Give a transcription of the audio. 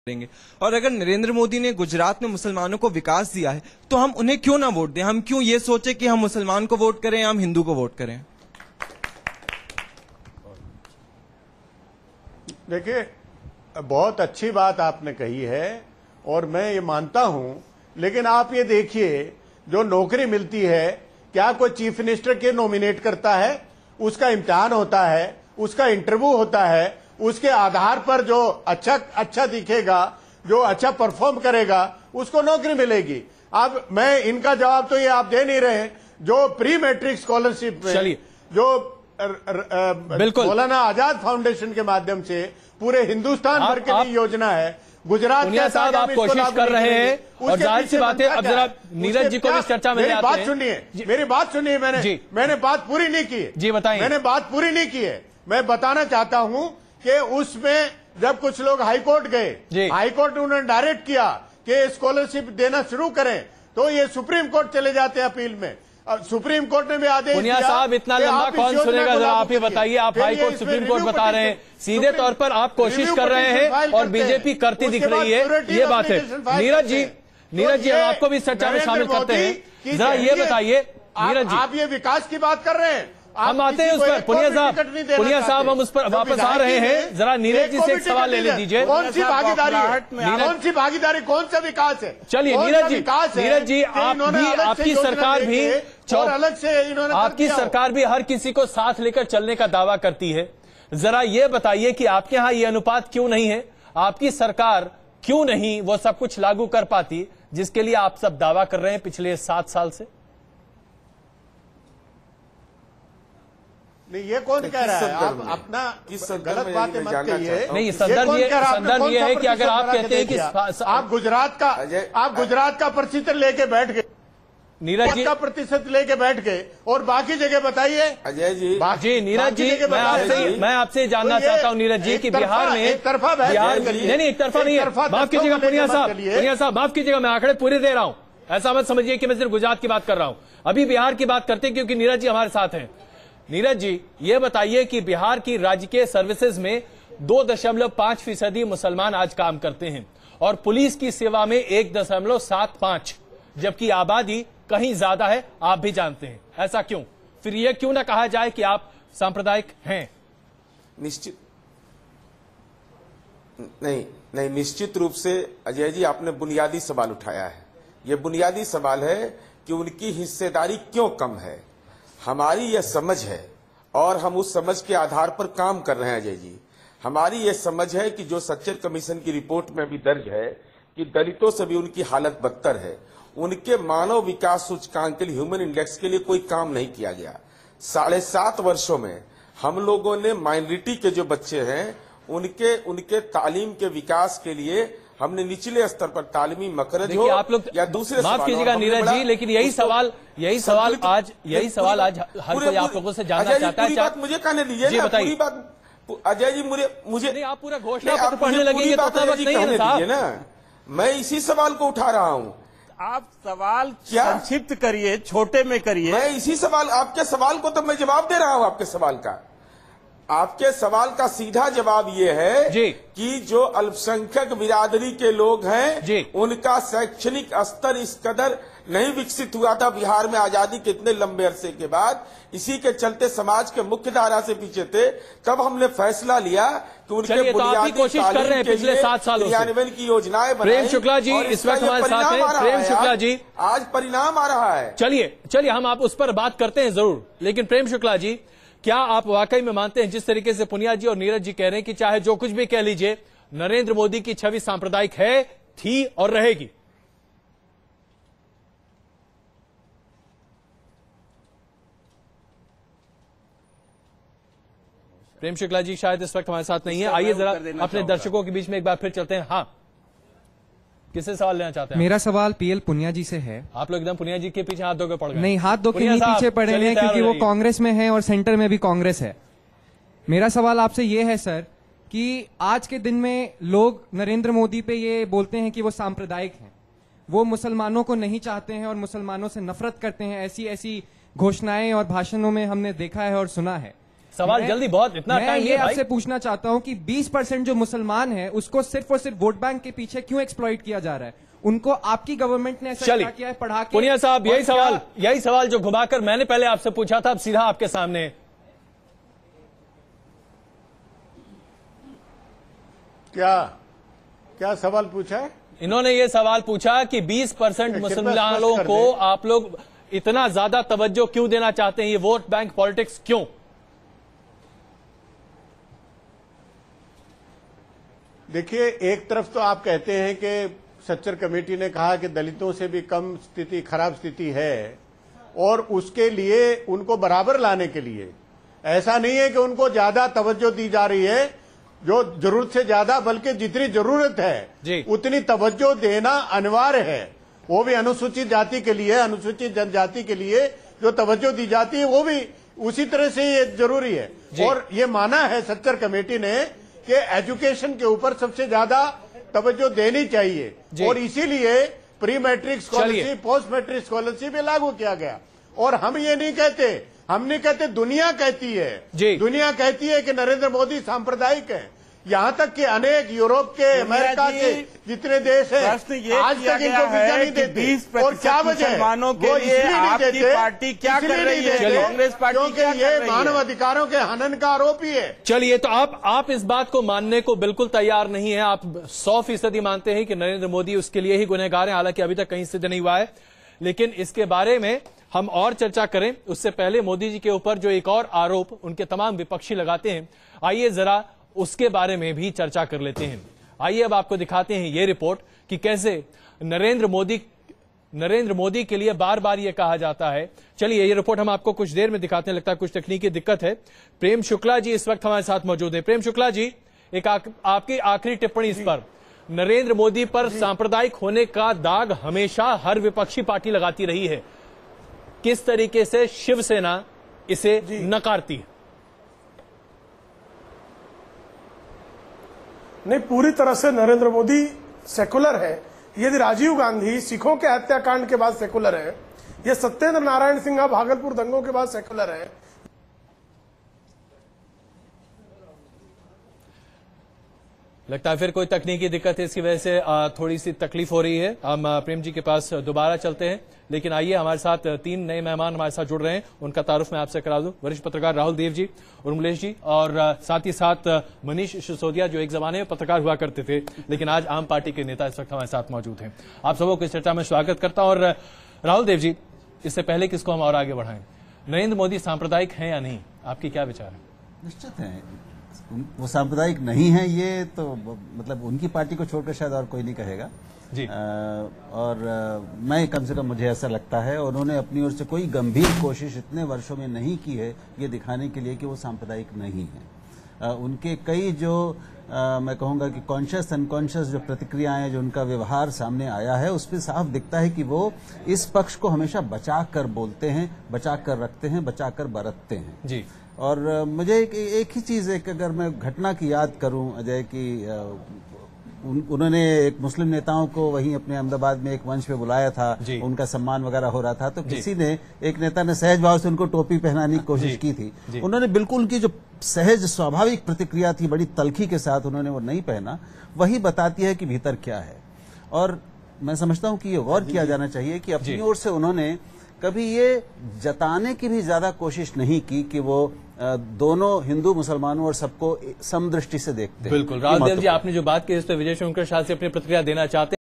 करेंगे। और अगर नरेंद्र मोदी ने गुजरात में मुसलमानों को विकास दिया है तो हम उन्हें क्यों ना वोट दें? हम क्यों ये सोचे कि हम मुसलमान को वोट करें, हम हिंदू को वोट करें? देखिए, बहुत अच्छी बात आपने कही है और मैं ये मानता हूं, लेकिन आप ये देखिए, जो नौकरी मिलती है, क्या कोई चीफ मिनिस्टर के नॉमिनेट करता है? उसका इम्तिहान होता है, उसका इंटरव्यू होता है, उसके आधार पर जो अच्छा दिखेगा, जो अच्छा परफॉर्म करेगा, उसको नौकरी मिलेगी। अब मैं इनका जवाब तो ये आप दे नहीं रहे। जो प्री मैट्रिक स्कॉलरशिप में जो बिल्कुल मौलाना आजाद फाउंडेशन के माध्यम से पूरे हिंदुस्तान भर के लिए योजना है, गुजरात के साहब आप कोशिश कर रहे हैं और जाहिर सी बात है। अब जरा नीरज जी को इस चर्चा में मेरी बात सुनिए, मेरी बात सुनिए। मैंने बात पूरी नहीं की है जी, बताइए। मैंने बात पूरी नहीं की है। मैं बताना चाहता हूं कि उसमें जब कुछ लोग हाईकोर्ट गए, हाईकोर्ट ने उन्होंने डायरेक्ट किया कि स्कॉलरशिप देना शुरू करें, तो ये सुप्रीम कोर्ट चले जाते हैं अपील में। सुप्रीम कोर्ट ने भी आदेश दिया। साहब इतना लंबा कौन सुनेगा, जरा आप ही बताइए। आप हाईकोर्ट सुप्रीम कोर्ट बता रहे हैं, सीधे तौर पर आप कोशिश कर रहे हैं और बीजेपी करती दिख रही है, ये बात है। नीरज जी हम आपको भी इस चर्चा में शामिल करते हैं। जरा ये बताइए नीरज जी, आप ये विकास की बात कर रहे हैं, हम आते हैं उस पर। पुनिया साहब हम उस पर वापस आ रहे हैं। जरा नीरज जी से एक सवाल ले लीजिए। कौन सी भागीदारी है? कौन सी भागीदारी, कौन सा विकास है? चलिए नीरज जी आपकी सरकार भी अलग से आपकी सरकार भी हर किसी को साथ लेकर चलने का दावा करती है। जरा ये बताइए कि आपके यहां ये अनुपात क्यों नहीं है? आपकी सरकार क्यों नहीं वो सब कुछ लागू कर पाती जिसके लिए आप सब दावा कर रहे हैं पिछले 7 साल से? नहीं, ये कौन कह रहा है? आप अपना गलत बातें मत कहिए। नहीं, संदर्भ ये है कि अगर आप कहते हैं कि आप गुजरात का प्रतिशत लेके बैठ गए, नीरज जी का प्रतिशत लेके बैठ गए और बाकी जगह बताइए। अजय जी नीरज जी मैं आपसे जानना चाहता हूं नीरज जी कि बिहार में एक तरफा नहीं एक तरफा नहीं है। माफ कीजिएगा पुनिया साहब माफ कीजिएगा, मैं आंकड़े पूरे दे रहा हूं, ऐसा मत समझिए कि मैं सिर्फ गुजरात की बात कर रहा हूं। अभी बिहार की बात करते हैं क्योंकि नीरज जी हमारे साथ हैं। नीरज जी ये बताइए कि बिहार की राजकीय सर्विसेज में 2.5% मुसलमान आज काम करते हैं और पुलिस की सेवा में 1.75, जबकि आबादी कहीं ज्यादा है, आप भी जानते हैं। ऐसा क्यों? फिर यह क्यों ना कहा जाए कि आप सांप्रदायिक हैं? निश्चित रूप से अजय जी आपने बुनियादी सवाल उठाया है। यह बुनियादी सवाल है कि उनकी हिस्सेदारी क्यों कम है। हमारी यह समझ है और हम उस समझ के आधार पर काम कर रहे हैं अजय जी। हमारी यह समझ है कि जो सच्चर कमीशन की रिपोर्ट में भी दर्ज है कि दलितों से भी उनकी हालत बदतर है। उनके मानव विकास सूचकांक के लिए, ह्यूमन इंडेक्स के लिए कोई काम नहीं किया गया। 7.5 वर्षों में हम लोगों ने माइनॉरिटी के जो बच्चे हैं उनके तालीम के विकास के लिए हमने निचले स्तर पर तालीमी मकरज हो आप लोग या दूसरे, माफ कीजिएगा नीरज जी, लेकिन यही सवाल आज हर कोई आप लोगों से जानना चाहता है। बात मुझे कहने दीजिए, पूरी बात अजय जी मुझे नहीं, आप पूरा घोषणा पत्र पढ़ने लगेंगे तो उतना वक्त नहीं है साहब ना। मैं इसी सवाल को उठा रहा हूं। आप सवाल संक्षिप्त करिए, छोटे में करिए। मैं इसी सवाल, आपके सवाल को तो मैं जवाब दे रहा हूं। आपके सवाल का सीधा जवाब ये है कि जो अल्पसंख्यक बिरादरी के लोग हैं उनका शैक्षणिक स्तर इस कदर नहीं विकसित हुआ था बिहार में आजादी के इतने लंबे अरसे के बाद। इसी के चलते समाज के मुख्य धारा से पीछे थे। तब हमने फैसला लिया कि उनके बुनियादी कोशिश कर रहे हैं पिछले 7 सालों से क्रियान्वयन की योजनाएं बनाई। प्रेम शुक्ला जी इस वक्त हमारे साथ हैं। प्रेम शुक्ला जी आज परिणाम आ रहा है। चलिए हम आप उस पर बात करते हैं जरूर, लेकिन प्रेम शुक्ला जी क्या आप वाकई में मानते हैं जिस तरीके से पुनिया जी और नीरज जी कह रहे हैं कि चाहे जो कुछ भी कह लीजिए, नरेंद्र मोदी की छवि सांप्रदायिक है, थी और रहेगी? प्रेम शुक्ला जी शायद इस वक्त हमारे साथ नहीं है। आइए जरा अपने दर्शकों के बीच में एक बार फिर चलते हैं। हाँ, किससे सवाल लेना चाहते हैं? मेरा सवाल पीएल पुनिया जी से है। आप लोग एकदम पुनिया जी के पीछे हाथ धो के पड़ गए। नहीं, हाथ धो के नहीं पीछे पड़े हैं क्योंकि वो कांग्रेस में है और सेंटर में भी कांग्रेस है। मेरा सवाल आपसे ये है सर कि आज के दिन में लोग नरेंद्र मोदी पे ये बोलते हैं कि वो सांप्रदायिक हैं, वो मुसलमानों को नहीं चाहते हैं और मुसलमानों से नफरत करते हैं। ऐसी घोषणाएं और भाषणों में हमने देखा है और सुना है। सवाल जल्दी, बहुत इतना मैं टाइम ये आपसे पूछना चाहता हूं कि 20% जो मुसलमान हैं उसको सिर्फ और सिर्फ वोट बैंक के पीछे क्यों एक्सप्लॉइट किया जा रहा है? उनको आपकी गवर्नमेंट ने ऐसा क्या किया है पढ़ा के? पुनिया साहब, यही सवाल जो घुमाकर मैंने पहले आपसे पूछा था, अब सीधा आपके सामने। क्या सवाल पूछा है? इन्होंने ये सवाल पूछा कि 20% मुसलमानों को आप लोग इतना ज्यादा तवज्जो क्यों देना चाहते हैं, ये वोट बैंक पॉलिटिक्स क्यों? देखिए, एक तरफ तो आप कहते हैं कि सच्चर कमेटी ने कहा कि दलितों से भी कम स्थिति, खराब स्थिति है, और उसके लिए उनको बराबर लाने के लिए ऐसा नहीं है कि उनको ज्यादा तवज्जो दी जा रही है, जो जरूरत से ज्यादा, बल्कि जितनी जरूरत है उतनी तवज्जो देना अनिवार्य है। वो भी अनुसूचित जाति के लिए, अनुसूचित जनजाति के लिए जो तवज्जो दी जाती है वो भी उसी तरह से ये जरूरी है। और ये माना है सच्चर कमेटी ने कि एजुकेशन के ऊपर सबसे ज्यादा तवज्जो देनी चाहिए, और इसीलिए pre matric scholarship, post matric scholarship भी लागू किया गया। और हम ये नहीं कहते, हम नहीं कहते, दुनिया कहती है, दुनिया कहती है कि नरेंद्र मोदी सांप्रदायिक है। यहाँ तक कि अनेक यूरोप के, अमेरिका के जितने देश हैं, आज तक इनको वीजा नहीं देते। और क्या वजह है? वो इसलिए नहीं देते, पार्टी क्या कर रही है, कांग्रेस पार्टी, क्योंकि ये मानव अधिकारों के हनन का आरोपी है। चलिए, तो आप इस बात को मानने को बिल्कुल तैयार नहीं है, आप 100% मानते हैं कि नरेंद्र मोदी उसके लिए ही गुनहगार हैं, हालांकि अभी तक कहीं सिद्ध नहीं हुआ है। लेकिन इसके बारे में हम और चर्चा करें उससे पहले मोदी जी के ऊपर जो एक और आरोप उनके तमाम विपक्षी लगाते हैं, आइए जरा उसके बारे में भी चर्चा कर लेते हैं। आइए अब आपको दिखाते हैं ये रिपोर्ट कि कैसे नरेंद्र मोदी के लिए बार बार ये कहा जाता है। चलिए, ये रिपोर्ट हम आपको कुछ देर में दिखाते हैं, लगता है कुछ तकनीकी दिक्कत है। प्रेम शुक्ला जी इस वक्त हमारे साथ मौजूद है। प्रेम शुक्ला जी, एक आपकी आखिरी टिप्पणी इस पर। नरेंद्र मोदी पर सांप्रदायिक होने का दाग हमेशा हर विपक्षी पार्टी लगाती रही है, किस तरीके से शिवसेना इसे नकारती है? नहीं, पूरी तरह से नरेंद्र मोदी सेकुलर है। यदि राजीव गांधी सिखों के हत्याकांड के बाद सेकुलर है, ये सत्येंद्र नारायण सिन्हा भागलपुर दंगों के बाद सेकुलर है। लगता है फिर कोई तकनीकी दिक्कत है, इसकी वजह से थोड़ी सी तकलीफ हो रही है। हम प्रेम जी के पास दोबारा चलते हैं, लेकिन आइए हमारे साथ 3 नए मेहमान हमारे साथ जुड़ रहे हैं, उनका तारुफ मैं आपसे करा दूं। वरिष्ठ पत्रकार राहुल देव जी, उर्मिलेश जी, और साथ ही साथ मनीष सिसोदिया, जो एक जमाने में पत्रकार हुआ करते थे लेकिन आज आम पार्टी के नेता इस वक्त हमारे साथ मौजूद हैं। आप सबको इस चर्चा में स्वागत करता हूं। और राहुल देव जी, इससे पहले किसको हम और आगे बढ़ाएं, नरेंद्र मोदी सांप्रदायिक हैं या नहीं, आपकी क्या विचार है? निश्चित है वो सांप्रदायिक नहीं है, ये तो मतलब उनकी पार्टी को छोड़कर शायद और कोई नहीं कहेगा जी। मैं कम से कम, मुझे ऐसा लगता है, उन्होंने अपनी ओर से कोई गंभीर कोशिश इतने वर्षों में नहीं की है ये दिखाने के लिए कि वो सांप्रदायिक नहीं है। उनके कई जो मैं कहूँगा कि कॉन्शियस अनकॉन्शियस जो प्रतिक्रियाएं, जो उनका व्यवहार सामने आया है, उस पर साफ दिखता है कि वो इस पक्ष को हमेशा बचा कर बोलते हैं, बचा कर रखते हैं, बचा कर बरतते हैं जी। और मुझे एक ही चीज, एक अगर मैं घटना की याद करूं अजय, की उन्होंने एक मुस्लिम नेताओं को वहीं अपने अहमदाबाद में एक मंच पे बुलाया था, उनका सम्मान वगैरह हो रहा था, तो किसी ने, एक नेता ने सहज भाव से उनको टोपी पहनाने की कोशिश की थी। उन्होंने बिल्कुल उनकी जो सहज स्वाभाविक प्रतिक्रिया थी, बड़ी तल्खी के साथ उन्होंने वो नहीं पहना, वही बताती है कि भीतर क्या है। और मैं समझता हूं कि ये गौर किया जाना चाहिए कि अपनी ओर से उन्होंने कभी ये जताने की भी ज्यादा कोशिश नहीं की कि वो दोनों हिंदू मुसलमानों और सबको समदृष्टि से देखते हैं। बिल्कुल, राहुल देव जी, आपने जो बात की इस पर विजय शंकर शाह से अपनी प्रतिक्रिया देना चाहते हैं।